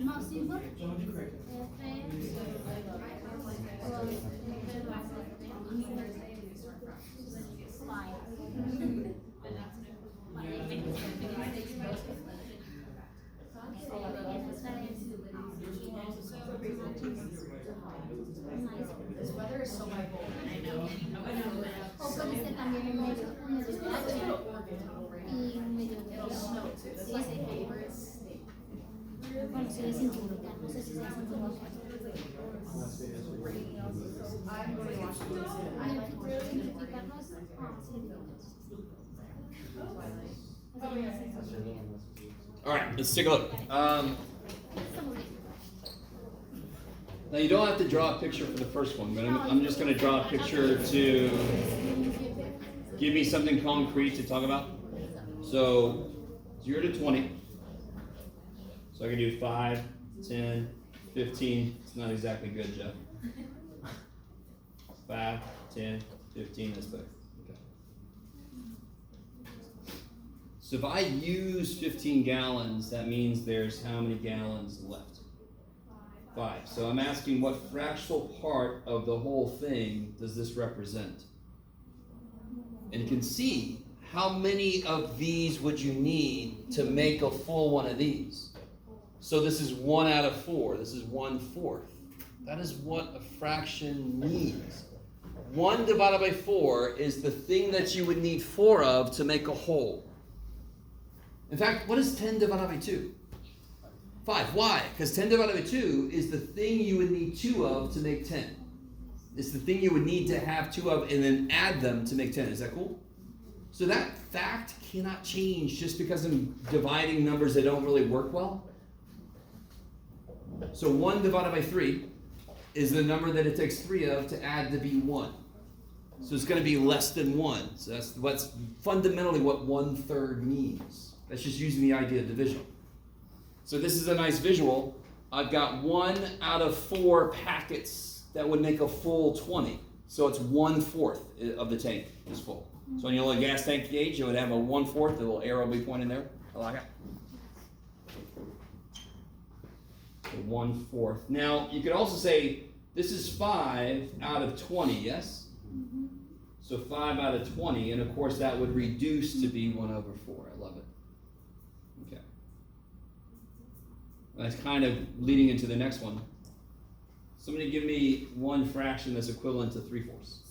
Más simple. This weather is so bipolar. I know. O puede ser también en medio, y en medio de It'll snow too. That's my favorite state. bueno, se dice indicar, no sé si se dice indicar. I'm going to Washington soon. I like Washington. Identificarnos, All right, let's take a look. Now you don't have to draw a picture for the first one, but I'm just going to draw a picture to give me something concrete to talk about. So 0 to 20. So I can do 5, 10, 15. It's not exactly good, Jeff. 5, 10, 15. That's better. Okay. So if I use 15 gallons, that means there's how many gallons left? 5. So I'm asking what fractional part of the whole thing does this represent? And you can see how many of these would you need to make a full one of these. So this is 1 out of 4. This is 1/4. That is what a fraction means. 1 divided by 4 is the thing that you would need 4 of to make a whole. In fact, what is 10 divided by 2? 5. Why? Because 10 divided by 2 is the thing you would need 2 of to make 10. It's the thing you would need to have 2 of and then add them to make 10. Is that cool? So that fact cannot change just because I'm dividing numbers that don't really work well. So 1 divided by 3 is the number that it takes 3 of to add to be 1. So it's going to be less than 1. So that's what's fundamentally what 1/3 means. That's just using the idea of division. So this is a nice visual. I've got 1 out of 4 packets that would make a full 20. So it's 1/4 of the tank is full. So on your little gas tank gauge, you would have a 1/4, the little arrow will be pointing there. I like it. So 1/4. Now, you could also say this is 5 out of 20, yes? So 5 out of 20, and of course that would reduce to be 1/4. I love it. Okay. That's kind of leading into the next one. Somebody give me one fraction that's equivalent to 3/4.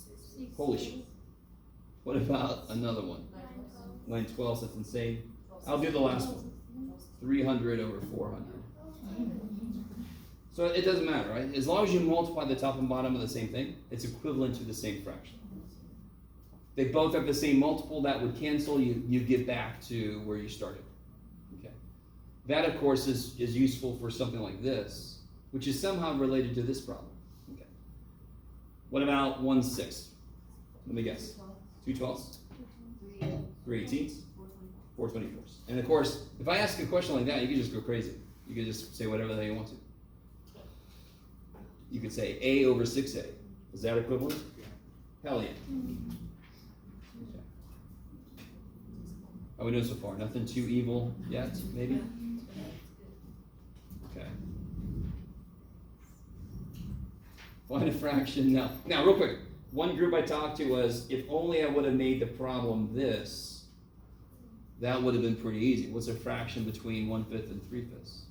Holy shit. What about another one? 9/12, that's insane. I'll do the last one. 300 over 400. So it doesn't matter, right? As long as you multiply the top and bottom of the same thing, it's equivalent to the same fraction. They both have the same multiple, that would cancel, you get back to where you started. Okay. That, of course, is useful for something like this, which is somehow related to this problem. Okay. What about 1/6? Let me guess. 2/12? 3/18? 4/24. And of course, if I ask a question like that, you can just go crazy. You can just say whatever the hell you want to. You could say A over 6A. Is that equivalent? Hell yeah. Okay. How are we doing so far? Nothing too evil yet, maybe? Okay. Find a fraction now. Now, real quick. One group I talked to was, if only I would have made the problem this, that would have been pretty easy. What's a fraction between 1/5 and 3/5?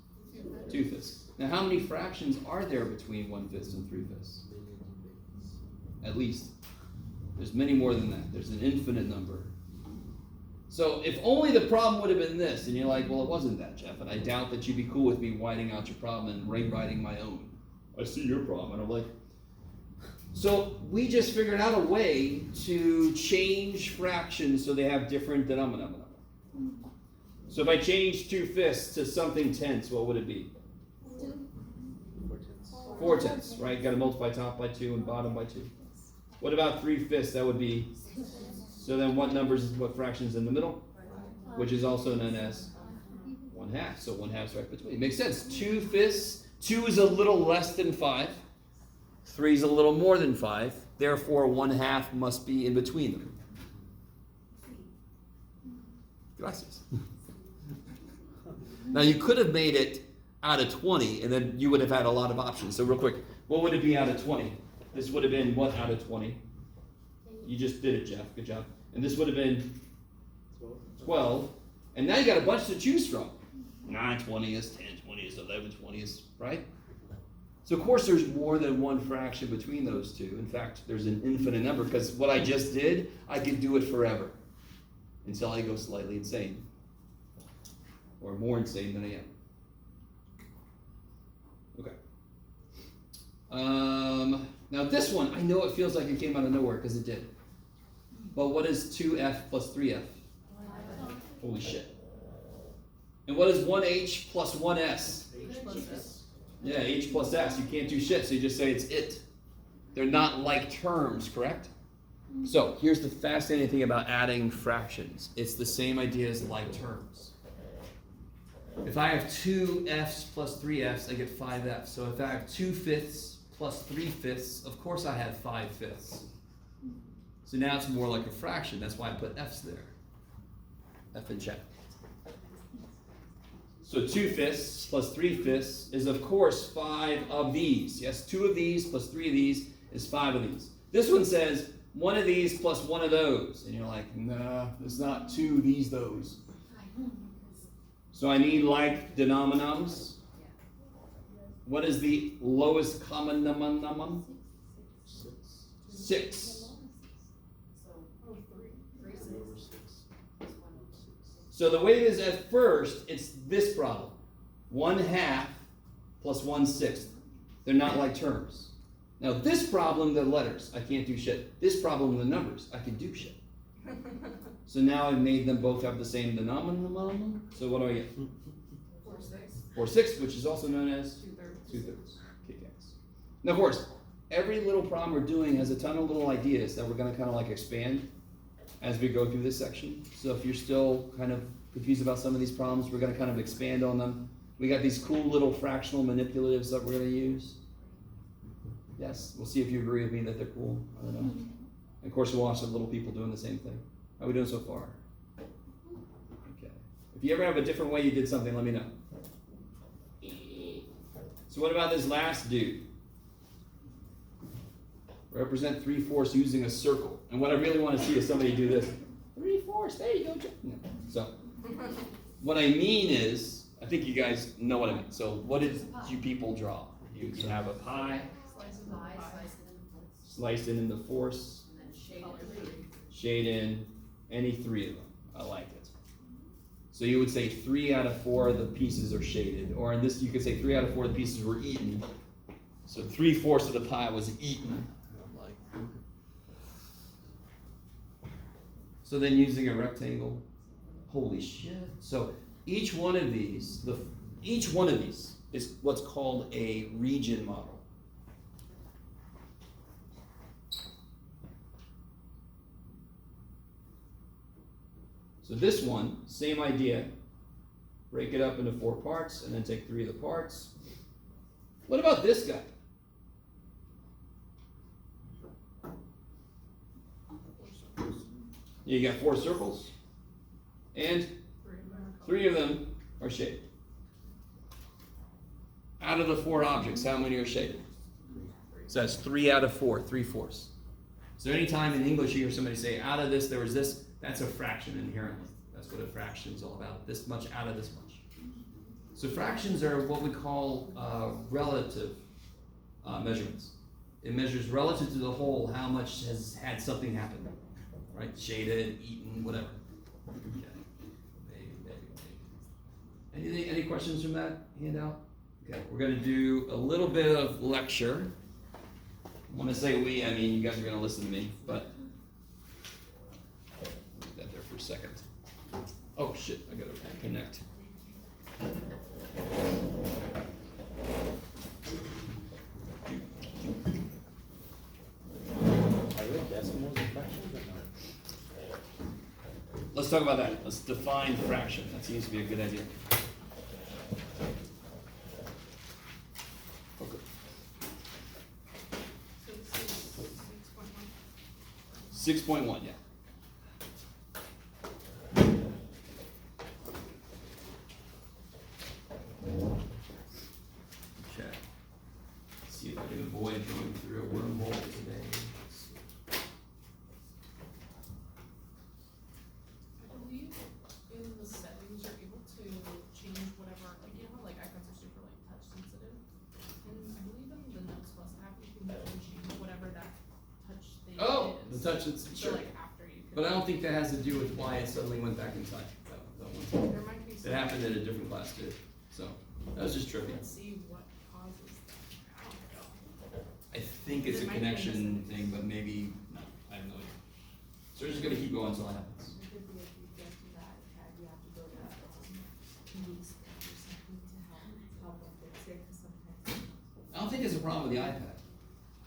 2/5. Now, how many fractions are there between 1/5 and 3/5? At least. There's many more than that. There's an infinite number. So if only the problem would have been this, and you're like, well, it wasn't that, Jeff, and I doubt that you'd be cool with me whiting out your problem and rewriting my own. I see your problem, and I'm like, so we just figured out a way to change fractions so they have different denominators. So if I change 2/5 to something tenths, what would it be? 4/10, right? Got to multiply top by 2 and bottom by 2. What about 3/5? That would be, so then what fraction's in the middle? Which is also known as 1/2. So 1/2's right between. It makes sense. 2/5, 2 is a little less than 5. 3 is a little more than 5. Therefore, 1/2 must be in between them. Gracias. Now you could have made it out of 20, and then you would have had a lot of options. So real quick, what would it be out of 20? This would have been what out of 20? You just did it, Jeff. Good job. And this would have been 12. And now you got a bunch to choose from. 9 20ths, 10 20ths, 11 20ths, right? So of course there's more than one fraction between those two. In fact, there's an infinite number, because what I just did, I could do it forever until I go slightly insane. Or more insane than I am. Okay. Now this one, I know it feels like it came out of nowhere, because it did. But what is 2f plus 3f? Holy shit. And what is 1h plus 1s? H plus S. Yeah, h plus s. You can't do shit, so you just say it's it. They're not like terms, correct? So here's the fascinating thing about adding fractions. It's the same idea as like terms. If I have 2f's plus 3f's, I get 5f's. So if I have 2/5 plus 3/5, of course I have 5/5. So now it's more like a fraction. That's why I put f's there. F in chat. So 2/5 plus 3/5 is of course 5 of these. Yes, 2 of these plus 3 of these is 5 of these. This one says 1 of these plus 1 of those. And you're like, nah, it's not 2 these, those. So I need like denominums. What is the lowest common denominator? 6. So the way it is at first, it's this problem. 1/2 plus 1/6. They're not like terms. Now this problem, the letters, I can't do shit. This problem, the numbers, I can do shit. So now I've made them both have the same denominator. So what do I get? 4/6, which is also known as 2/3. Kick-ass. Now of course, every little problem we're doing has a ton of little ideas that we're going to kind of like expand as we go through this section. So if you're still kind of confused about some of these problems, we're going to kind of expand on them. We got these cool little fractional manipulatives that we're going to use. Yes, we'll see if you agree with me that they're cool. I don't know. And of course, we'll watch the little people doing the same thing. How are we doing so far? Okay. If you ever have a different way you did something, let me know. So what about this last dude? Represent 3/4 using a circle. And what I really want to see is somebody do this. 3/4, there you go. No. So what I mean is, I think you guys know what I mean. So what did you people draw? You have a pie, slice it into fourths, shade in any 3 of them. I like it. So you would say 3 out of 4 of the pieces are shaded, or in this you could say 3 out of 4 of the pieces were eaten. So 3/4 of the pie was eaten. So then using a rectangle, holy shit. So each one of these is what's called a region model. So this one, same idea. Break it up into 4 parts and then take 3 of the parts. What about this guy? You got 4 circles, and 3 of them are shaded. Out of the 4 objects, how many are shaded? So that's 3 out of 4, 3/4. Is there any time in English you hear somebody say, out of this there was this? That's a fraction inherently. That's what a fraction is all about. This much out of this much. So fractions are what we call relative measurements. It measures relative to the whole how much has had something happen. Right? Shaded, eaten, whatever. Okay. Any questions from that handout? Okay, we're going to do a little bit of lecture. When I say we, I mean you guys are going to listen to me, but leave that there for a second. Oh shit, I got to connect. Let's talk about that. Let's define fraction. That seems to be a good idea. Okay. 6.1, yeah. avoid going through a wormhole today. I believe in the settings you're able to change whatever, like you know how like iPads are super like touch sensitive? And I believe in the Notes Plus app you can go and change whatever that touch thing Oh, the is. touch, it's, So sure. like after you can. But I don't think that has to do with why it suddenly went back in time. That one. There might be It some. happened at a different class too. So that was just trippy. Let's see what causes that. I don't know. I think it's a It might be in the connection settings. thing, but maybe, no, I have no idea. So we're just gonna keep going until it happens. It could be if you get to that iPad, you have to go to, News or something to help them fix it, cause sometimes. I don't think it's a problem with the iPad.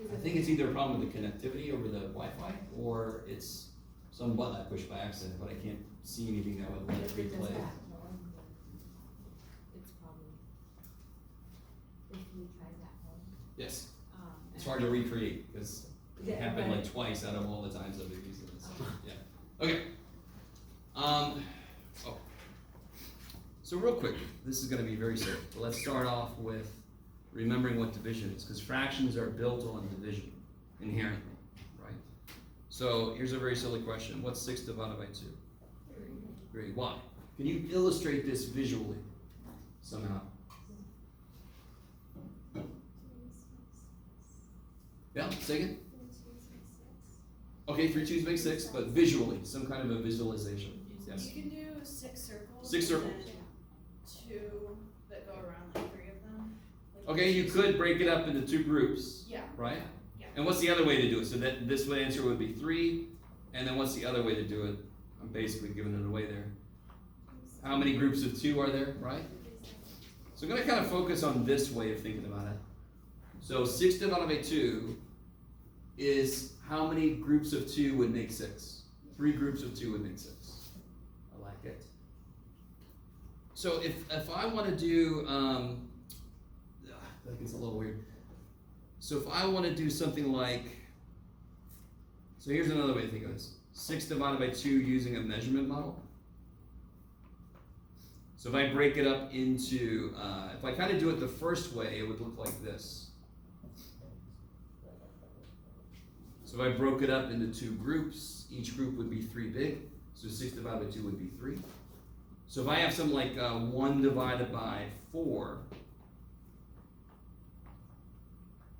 I think it's either a problem with the connectivity over the Wi-Fi, or it's some button I pushed by accident, but I can't see anything that would let it If it does replay. that, it's probably, if you try that home, Yes, it's and- hard to recreate, because it Yeah, happened right. like twice out of all the times I've been using this, yeah. Okay. Oh. So real quick, this is gonna be very simple, but let's start off with remembering what division is, because fractions are built on division inherently, right? So here's a very silly question, what's 6 divided by 2? 3. Why? Can you illustrate this visually somehow? Yeah, say again? Okay, 3 twos make 6, but visually, some kind of a visualization. Yes. You can do 6 circles. 6 circles. And then 2 that go around like 3 of them. Like Okay, you could break it up into 2 groups, Yeah. right? Yeah. And what's the other way to do it? So that this way answer would be 3, and then what's the other way to do it? I'm basically giving it away there. How many groups of 2 are there, right? So I'm gonna kind of focus on this way of thinking about it. So 6 divided by 2 is how many groups of 2 would make 6? 3 groups of 2 would make 6. I like it. So if I want to do, that gets a little weird. So if I want to do something like, so here's another way to think of this. 6 divided by 2 using a measurement model. So if I break it up into, if I kind of do it the first way, it would look like this. So if I broke it up into 2 groups, each group would be 3 big. So 6 divided by 2 would be 3. So if I have something like 1 divided by 4,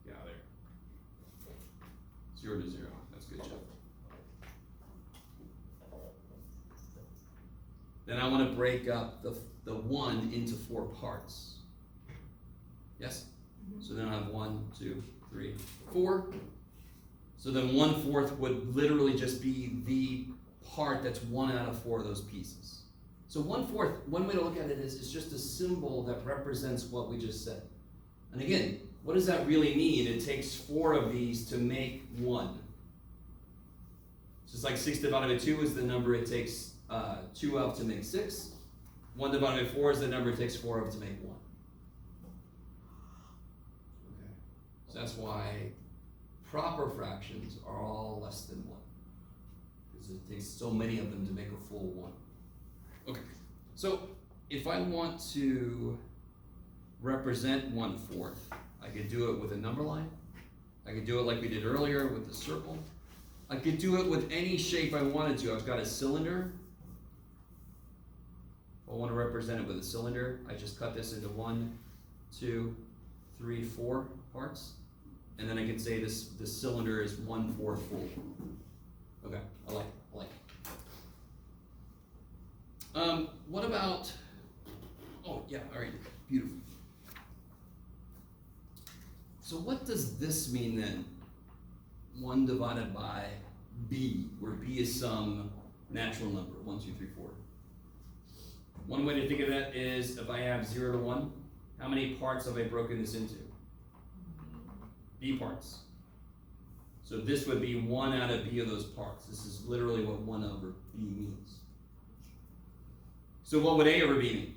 yeah, there. 0 to 0. That's good, Jeff. Then I want to break up the 1 into 4 parts. Yes? So then I have 1, 2, 3, 4. So then 1/4 would literally just be the part that's 1 out of 4 of those pieces. So 1/4, one way to look at it is it's just a symbol that represents what we just said. And again, what does that really mean? It takes 4 of these to make 1. Just like 6 divided by 2 is the number it takes 2 of to make 6. 1 divided by 4 is the number it takes 4 of to make 1. Okay. So that's why proper fractions are all less than 1. Because it takes so many of them to make a full 1. Okay. So if I want to represent 1/4, I could do it with a number line. I could do it like we did earlier with the circle. I could do it with any shape I wanted to. I've got a cylinder. If I want to represent it with a cylinder, I just cut this into 1, 2, 3, 4 parts. And then I can say this cylinder is 1/4 full. Okay, I like it. What about, oh yeah, all right, beautiful. So what does this mean then? 1 divided by b, where b is some natural number, 1, 2, 3, 4. One way to think of that is if I have 0 to 1, how many parts have I broken this into? B parts. So this would be 1 out of b of those parts. This is literally what 1 over b means. So what would a over b mean?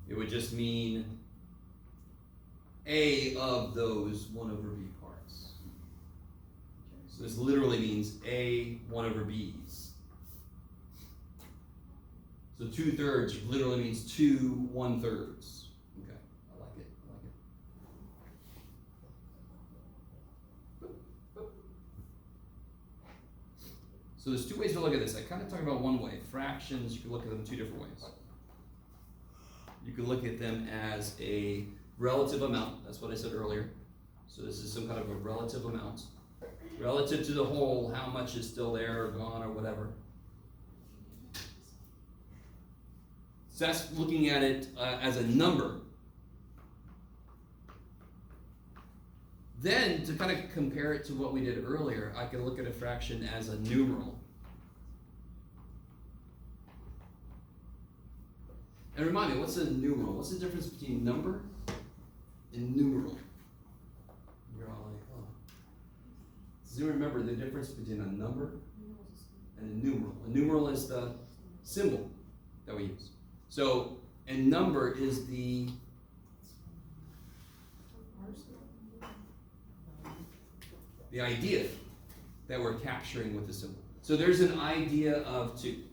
It would just mean a of those 1 over b parts. So this literally means a 1 over b's. So 2/3 literally means 2 1/3. Okay, I like it. So there's two ways to look at this. I kind of talked about one way. Fractions, you can look at them two different ways. You can look at them as a relative amount. That's what I said earlier. So this is some kind of a relative amount. Relative to the whole, how much is still there or gone or whatever. So that's looking at it as a number. Then, to kind of compare it to what we did earlier, I can look at a fraction as a numeral. And remind me, what's a numeral? What's the difference between number and numeral? You're all like, oh. Does anyone remember the difference between a number and a numeral? A numeral is the symbol that we use. So, a number is the idea that we're capturing with the symbol. So there's an idea of 2.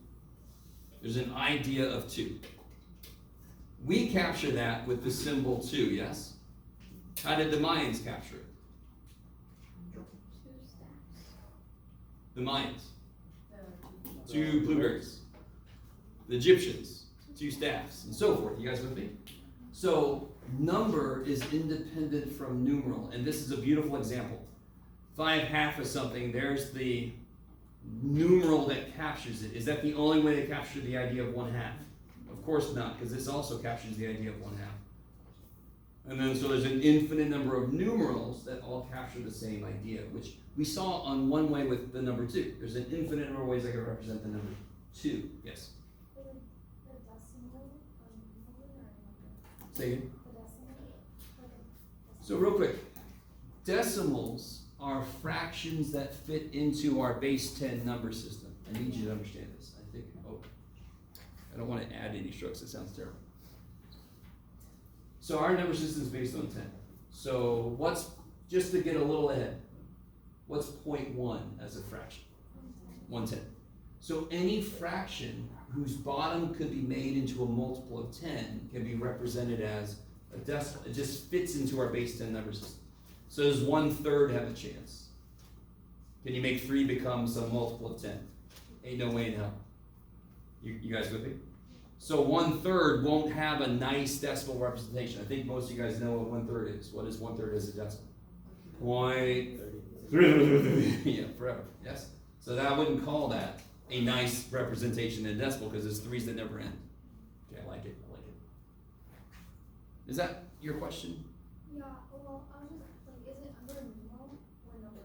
There's an idea of 2. We capture that with the symbol 2, yes? How did the Mayans capture it? The Mayans. 2 blueberries. The Egyptians. 2 staffs, and so forth. You guys with me? So number is independent from numeral, and this is a beautiful example. If I have half of something, there's the numeral that captures it. Is that the only way to capture the idea of 1/2? Of course not, because this also captures the idea of 1/2. And then so there's an infinite number of numerals that all capture the same idea, which we saw on one way with the number 2. There's an infinite number of ways I can represent the number 2. Yes? Say again? So real quick, decimals are fractions that fit into our base 10 number system. I need you to understand this. I don't want to add any strokes, it sounds terrible. So our number system is based on 10. So what's, just to get a little ahead, what's 0.1 as a fraction? 1/10. So any fraction whose bottom could be made into a multiple of 10 can be represented as a decimal. It just fits into our base 10 number system. So does 1/3 have a chance? Can you make 3 become some multiple of 10? Ain't no way in hell. You guys with me? So 1/3 won't have a nice decimal representation. I think most of you guys know what 1/3 is. What is 1/3 as a decimal? 0.3. Yeah, forever. Yes? So that I wouldn't call that a nice representation in a decimal because it's 3's that never end. Okay, I like it. Is that your question? Yeah, well, I was just like, is it under numeral or number?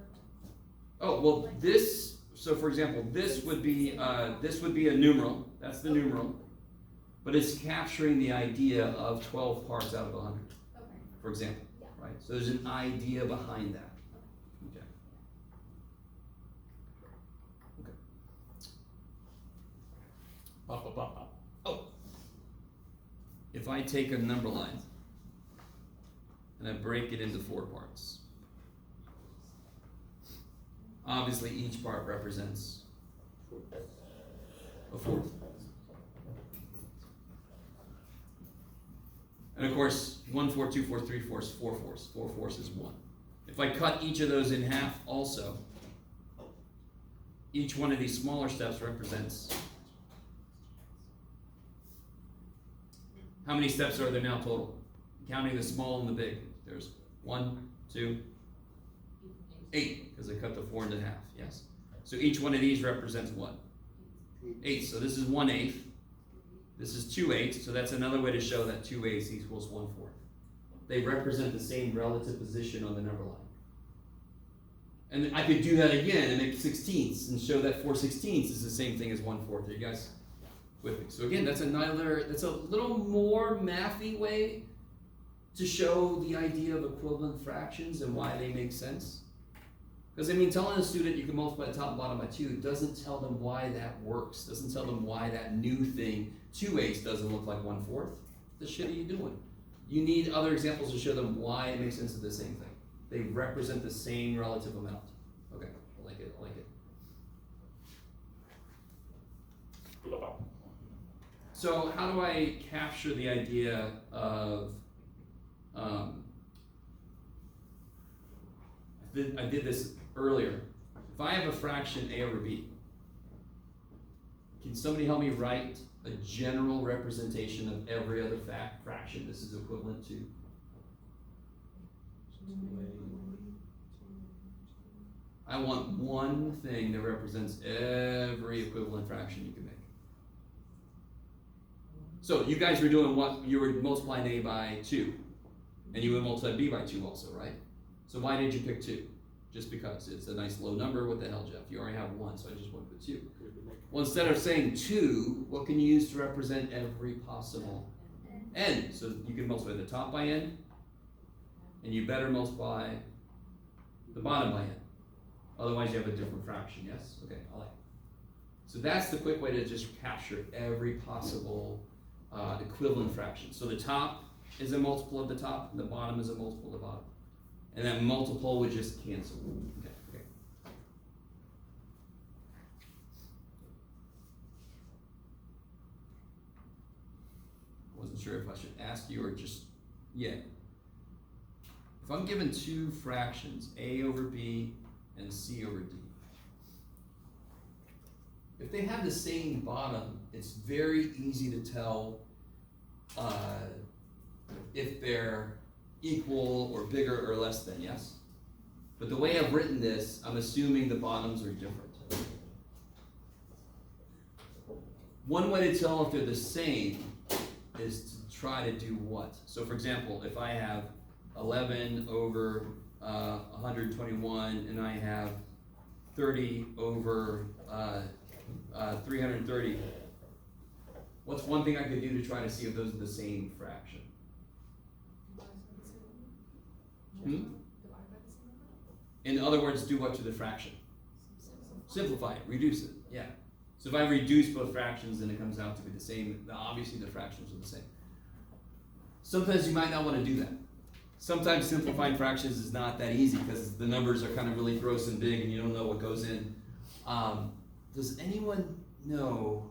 Oh, well, this, so for example, this would be a numeral. That's the numeral. But it's capturing the idea of 12 parts out of 100, Okay. for example. Yeah. Right? So there's an idea behind that. Okay. Oh. If I take a number line and I break it into 4 parts, obviously each part represents a 4th. And of course, 1 4, 2 4, 3 4 is 4 fourths. 4 fourths is 1. If I cut each of those in half also, each one of these smaller steps represents, how many steps are there now total? Counting the small and the big. There's 1, 2, 8, because I cut the 4 into half, yes? So each one of these represents what? 8. So this is 1/8. This is 2/8, so that's another way to show that 2/8 equals 1/4. They represent the same relative position on the number line. And I could do that again and make 16ths and show that 4/16 is the same thing as 1/4. Are you guys with me? So again, that's a little more mathy way to show the idea of equivalent fractions and why they make sense. Because I mean, telling a student you can multiply the top and bottom by 2 doesn't tell them why that works. Doesn't tell them why that new thing, 2/8, doesn't look like 1/4. What the shit are you doing? You need other examples to show them why it makes sense of the same thing. They represent the same relative amount. Okay, I like it. So how do I capture the idea of, I did this earlier. If I have a fraction a over b, can somebody help me write a general representation of every other fraction this is equivalent to? I want one thing that represents every equivalent fraction you can make. So you guys were doing what? You were multiplying a by 2. And you would multiply b by 2 also, right? So why did you pick 2? Just because it's a nice low number. What the hell, Jeff? You already have 1, so I just went with 2. Well, instead of saying 2, what can you use to represent every possible n? So you can multiply the top by n, and you better multiply the bottom by n. Otherwise, you have a different fraction, yes? Okay, I like it. So that's the quick way to just capture every possible equivalent fraction. So the top is a multiple of the top, and the bottom is a multiple of the bottom. And that multiple would just cancel. Okay, okay. Wasn't sure if I should ask you or just, yeah. If I'm given two fractions, a over b and c over d, if they have the same bottom, it's very easy to tell if they're equal or bigger or less than, yes? But the way I've written this, I'm assuming the bottoms are different. One way to tell if they're the same is to try to do what? So for example, if I have 11 over 121 and I have 30 over 330, what's one thing I could do to try to see if those are the same fraction? In other words, do what to the fraction? Simplify it, reduce it, yeah. So if I reduce both fractions, then it comes out to be the same. Obviously the fractions are the same. Sometimes you might not want to do that. Sometimes simplifying fractions is not that easy because the numbers are kind of really gross and big and you don't know what goes in. Does anyone know,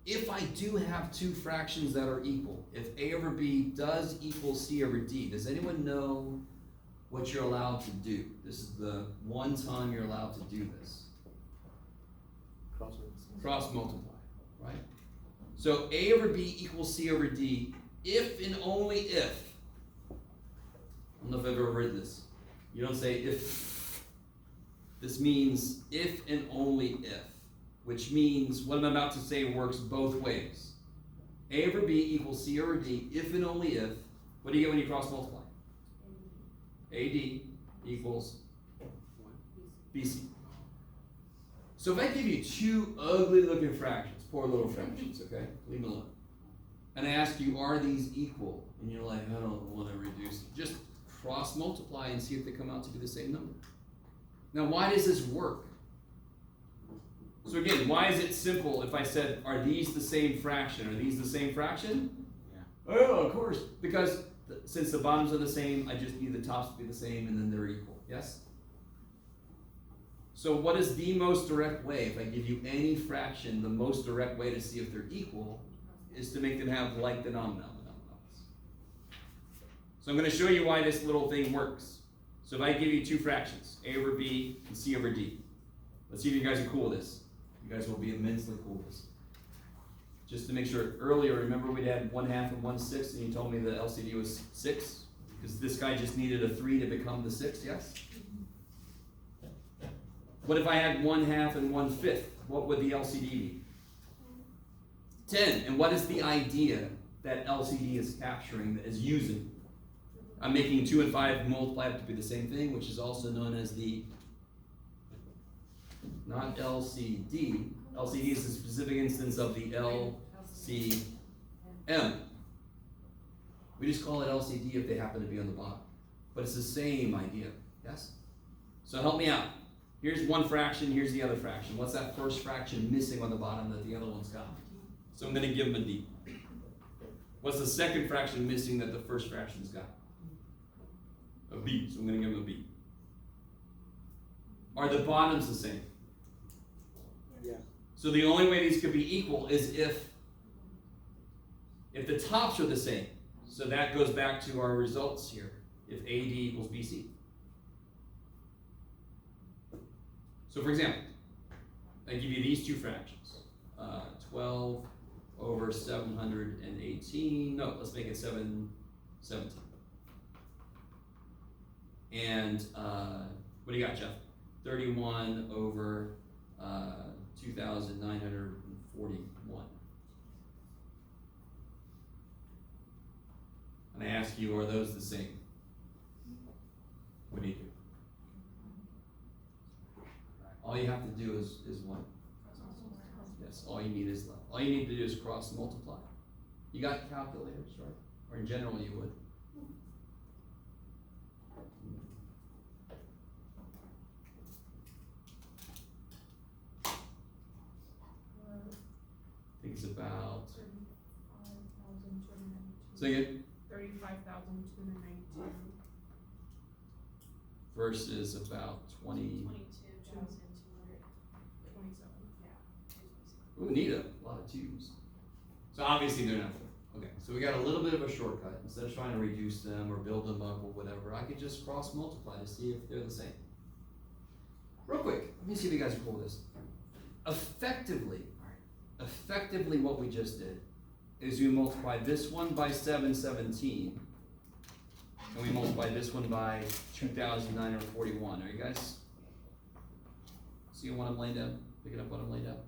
if I do have two fractions that are equal, if a over b does equal c over d, does anyone know what you're allowed to do? This is the one time you're allowed to do this. Cross multiply, right? So a over b equals c over d if and only if. I don't know if I've ever heard this. You don't say if. This means if and only if, which means what I'm about to say works both ways. A over b equals c over d if and only if. What do you get when you cross multiply? AD equals BC. So if I give you two ugly looking fractions, poor little fractions, okay? Leave them alone. And I ask you, are these equal? And you're like, I don't want to reduce. Just cross multiply and see if they come out to be the same number. Now, why does this work? So again, why is it simple if I said, are these the same fraction? Are these the same fraction? Yeah. Oh, of course. Because since the bottoms are the same, I just need the tops to be the same and then they're equal. Yes? So what is the most direct way? If I give you any fraction, the most direct way to see if they're equal is to make them have like denominators. So I'm going to show you why this little thing works. So if I give you two fractions, a over b and c over d, let's see if you guys are cool with this. You guys will be immensely cool with this. Just to make sure, earlier, remember we had 1/2 and 1/6, and you told me the LCD was 6? Because this guy just needed a 3 to become the 6, yes? What if I had 1/2 and 1/5? What would the LCD be? 10. And what is the idea that LCD is capturing, that is using? I'm making 2 and 5 multiplied to be the same thing, which is also known as the, not LCD. LCD is a specific instance of the LCM. We just call it LCD if they happen to be on the bottom. But it's the same idea, yes? So help me out. Here's one fraction, here's the other fraction. What's that first fraction missing on the bottom that the other one's got? So I'm going to give them a D. What's the second fraction missing that the first fraction's got? A B, so I'm going to give them a B. Are the bottoms the same? Yeah. So the only way these could be equal is if If the tops are the same, so that goes back to our results here. If AD equals BC. So for example, I give you these two fractions. 12 over 718. No, let's make it 717. And what do you got, Jeff? 31 over 2,941. And I ask you, are those the same? What do you do? All you have to do is what? Yes, all you need is left. All you need to do is cross multiply. You got calculators, right? Or in general you would. I think it's about. 35,292. Say again. 35,292. Versus about 20. 27. Ooh, neat, a lot of twos. So obviously they're not full. Okay, so we got a little bit of a shortcut. Instead of trying to reduce them or build them up or whatever, I could just cross multiply to see if they're the same. Real quick, let me see if you guys are cool with this. Effectively what we just did is we multiplied this one by 717, and we multiplied this one by 2,941. Are you guys seeing what I'm laying down? Picking up what I'm laying down?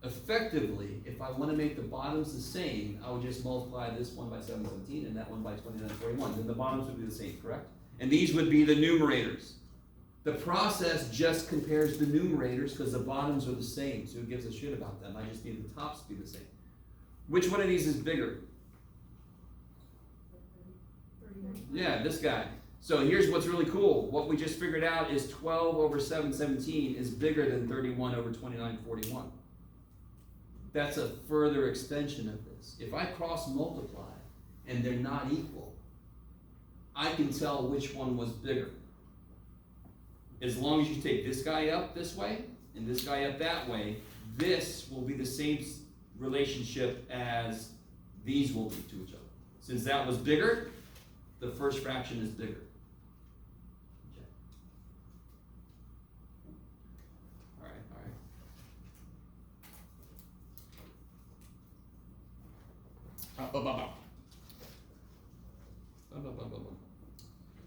Effectively, if I want to make the bottoms the same, I would just multiply this one by 717 and that one by 2941. Then the bottoms would be the same, correct? And these would be the numerators. The process just compares the numerators because the bottoms are the same, so who gives a shit about them? I just need the tops to be the same. Which one of these is bigger? 39. Yeah, this guy. So here's what's really cool. What we just figured out is 12 over 717 is bigger than 31 over 2941. That's a further extension of this. If I cross multiply and they're not equal, I can tell which one was bigger. As long as you take this guy up this way and this guy up that way, this will be the same relationship as these will be to each other. Since that was bigger, the first fraction is bigger. Okay. All right.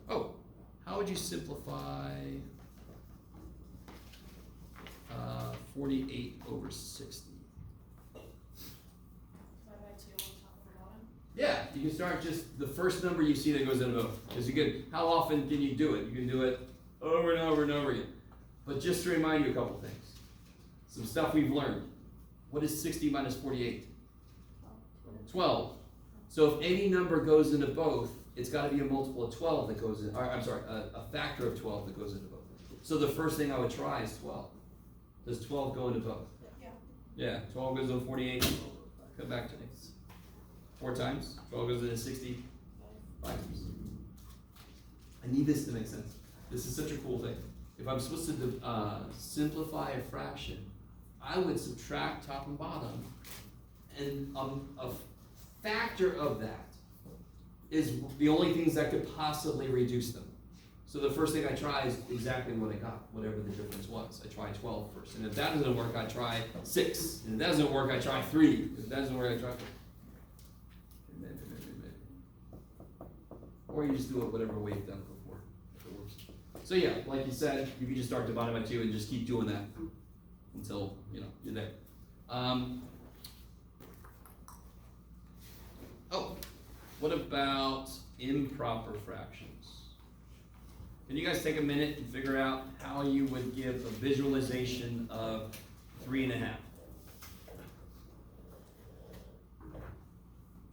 Oh, how would you simplify 48 over 60? Yeah, you can start just the first number you see that goes in a both. Is it good? How often can you do it? You can do it over and over and over again. But just to remind you a couple things. Some stuff we've learned. What is 60 minus 48? 12. So if any number goes into both, it's got to be a multiple of 12 that goes in, or I'm sorry, a factor of 12 that goes into both. So the first thing I would try is 12. Does 12 go into both? Yeah, 12 goes into 48. Come back to me. 4 times. 12 goes into 60. 5 times. I need this to make sense. This is such a cool thing. If I'm supposed to simplify a fraction, I would subtract top and bottom, and a factor of that is the only things that could possibly reduce them. So the first thing I try is exactly what I got, whatever the difference was. I try 12 first. And if that doesn't work, I try 6. And if that doesn't work, I try 3. If that doesn't work, I try 4. Or you just do it whatever way you've done it before, if it works. So yeah, like you said, you can just start dividing by 2 and just keep doing that until, you're there. What about improper fractions? Can you guys take a minute and figure out how you would give a visualization of 3.5?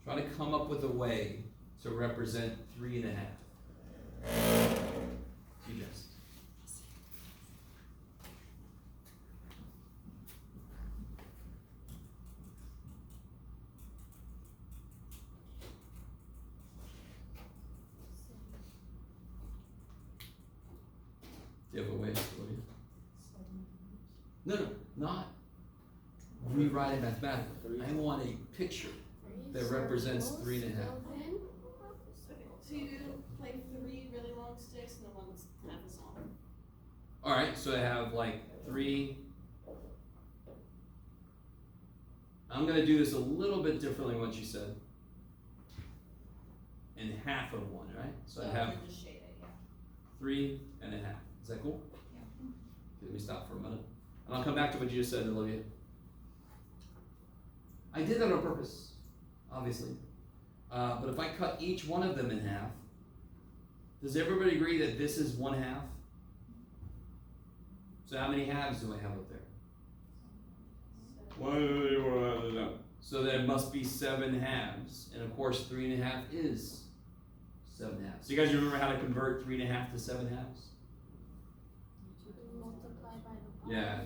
Try to come up with a way to represent 3.5. Suggest. Do you have a way, Sylvia? No, not rewrite it mathematically. I want a picture that represents 3.5. Okay, so you do like 3 really long sticks and the one that's half as long. Alright, so I have like 3. I'm gonna do this a little bit differently than what you said. And half of one, right? So I have then just shade it, yeah. 3.5. Is that cool? Yeah. Okay, let me stop for a minute. And I'll come back to what you just said, Olivia. I did that on purpose, obviously. But if I cut each one of them in half, does everybody agree that this is 1/2? So how many halves do I have up there? So there must be 7 halves. And of course, 3.5 is 7 halves. So you guys remember how to convert 3.5 to 7 halves? Multiply by the Yeah.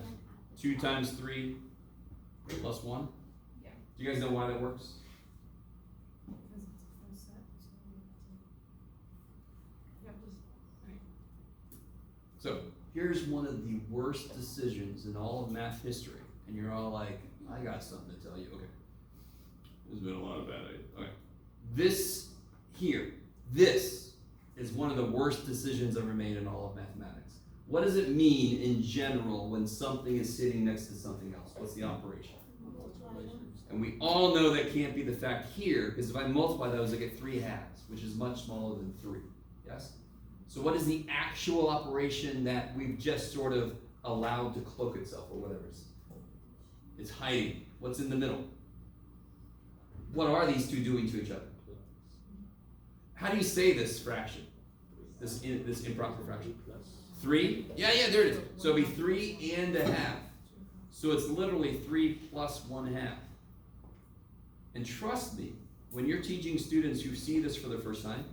2 times 3 plus 1? Yeah. Do you guys know why that works? Because it's a full set, so you have to, right. So here's one of the worst decisions in all of math history. And you're all like, I got something to tell you. Okay. There's been a lot of bad ideas. Okay. This is one of the worst decisions ever made in all of mathematics. What does it mean in general when something is sitting next to something else? What's the operation? And we all know that can't be the fact here, because if I multiply those, I get 3 halves, which is much smaller than 3. Yes? So what is the actual operation that we've just sort of allowed to cloak itself, or whatever it is? It's hiding. What's in the middle? What are these two doing to each other? How do you say this fraction? This improper fraction? 3? Yeah, there it is. So it'd be 3.5. So it's literally 3 plus 1/2. And trust me, when you're teaching students who see this for the first time,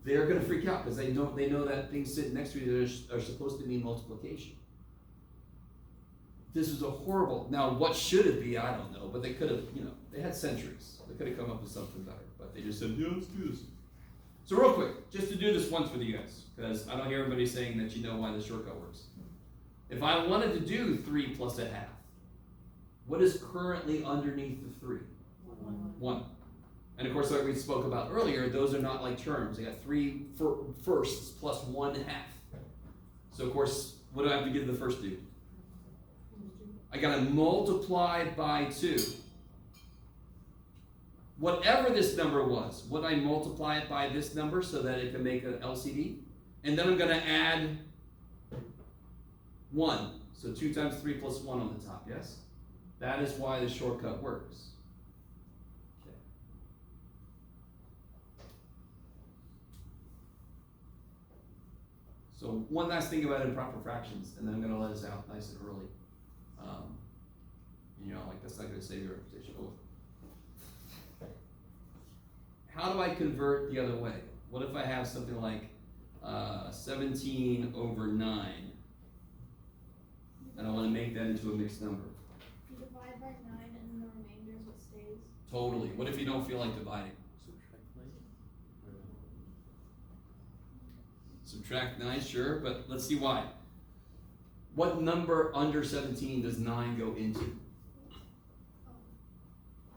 they're going to freak out because they know that things sitting next to each other are supposed to mean multiplication. This is a horrible. Now, what should it be? I don't know. But they could have, they had centuries. They could have come up with something better. But they just said, yeah, let's do this. So real quick, just to do this once with you guys, because I don't hear everybody saying that you know why the shortcut works. If I wanted to do 3 plus 1/2, what is currently underneath the 3? 1. And of course, like we spoke about earlier, those are not like terms. I got 3 firsts plus 1/2. So of course, what do I have to give the first dude? I gotta multiply by 2. Whatever this number was, would I multiply it by this number so that it can make an LCD? And then I'm gonna add 1. So 2 times 3 plus 1 on the top, yes? That is why the shortcut works. Okay. So one last thing about improper fractions, and then I'm gonna let us out nice and early. Like that's not gonna save your reputation. Oh. How do I convert the other way? What if I have something like 17 over 9, and I want to make that into a mixed number? You divide by 9 and the remainder is what stays. Totally. What if you don't feel like dividing? Subtract 9, sure, but let's see why. What number under 17 does 9 go into?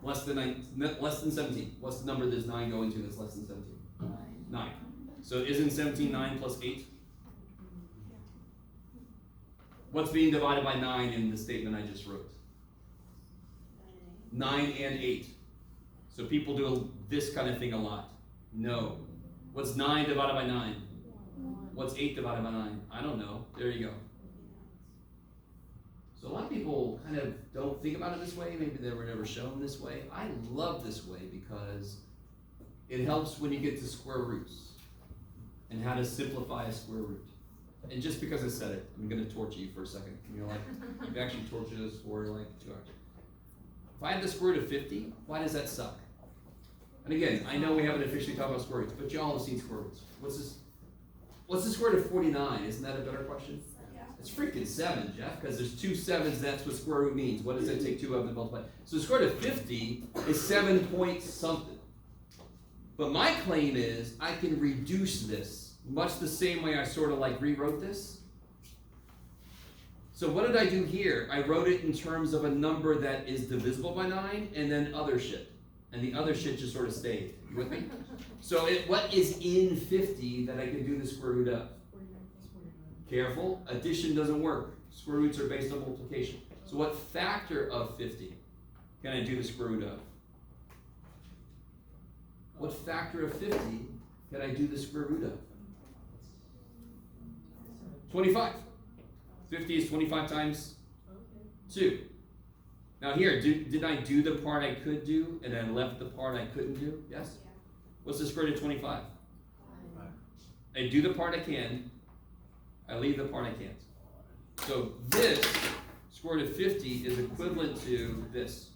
Less than 17. What's the number does 9 go into that's less than 17? 9. So isn't 17 9 plus 8? What's being divided by 9 in the statement I just wrote? 9 and 8. So people do this kind of thing a lot. No. What's 9 divided by 9? What's 8 divided by 9? I don't know. There you go. So a lot of people kind of don't think about it this way. Maybe they were never shown this way. I love this way because it helps when you get to square roots and how to simplify a square root. And just because I said it, I'm going to torture you for a second. And you're like, you've actually tortured us for like 2 hours. If I had the square root of 50, why does that suck? And again, I know we haven't officially talked about square roots, but y'all have seen square roots. What's the square root of 49? Isn't that a better question? Yeah. It's freaking 7, Jeff, because there's 2 7s, that's what square root means. What does it take 2 of them to multiply? So the square root of 50 is 7 point something. But my claim is I can reduce this much the same way I sort of like rewrote this. So what did I do here? I wrote it in terms of a number that is divisible by 9 and then other shit. And the other shit just sort of stayed. You with me? So what is in 50 that I can do the square root of? 49 plus 49. Careful, addition doesn't work. Square roots are based on multiplication. So what factor of 50 can I do the square root of? What factor of 50 can I do the square root of? 25. 50 is 25 times 2. Now here, did I do the part I could do and then left the part I couldn't do? Yes? What's the square root of 25? I do the part I can, I leave the part I can't. So this square root of 50 is equivalent to this.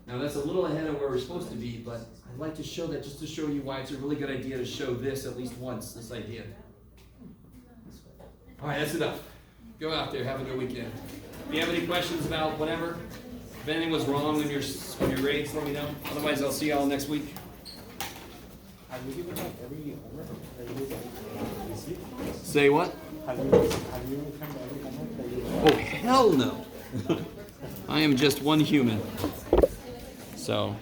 Now that's a little ahead of where we're supposed to be, but I'd like to show that just to show you why it's a really good idea to show this at least once, this idea. All right, that's enough. Go out there, have a good weekend. If you have any questions about whatever, if anything was wrong on your grades, let me know. Otherwise, I'll see y'all next week. Have you given out every homework that you received? Say what? Have you returned every homework that you Oh, hell no. I am just one human. So.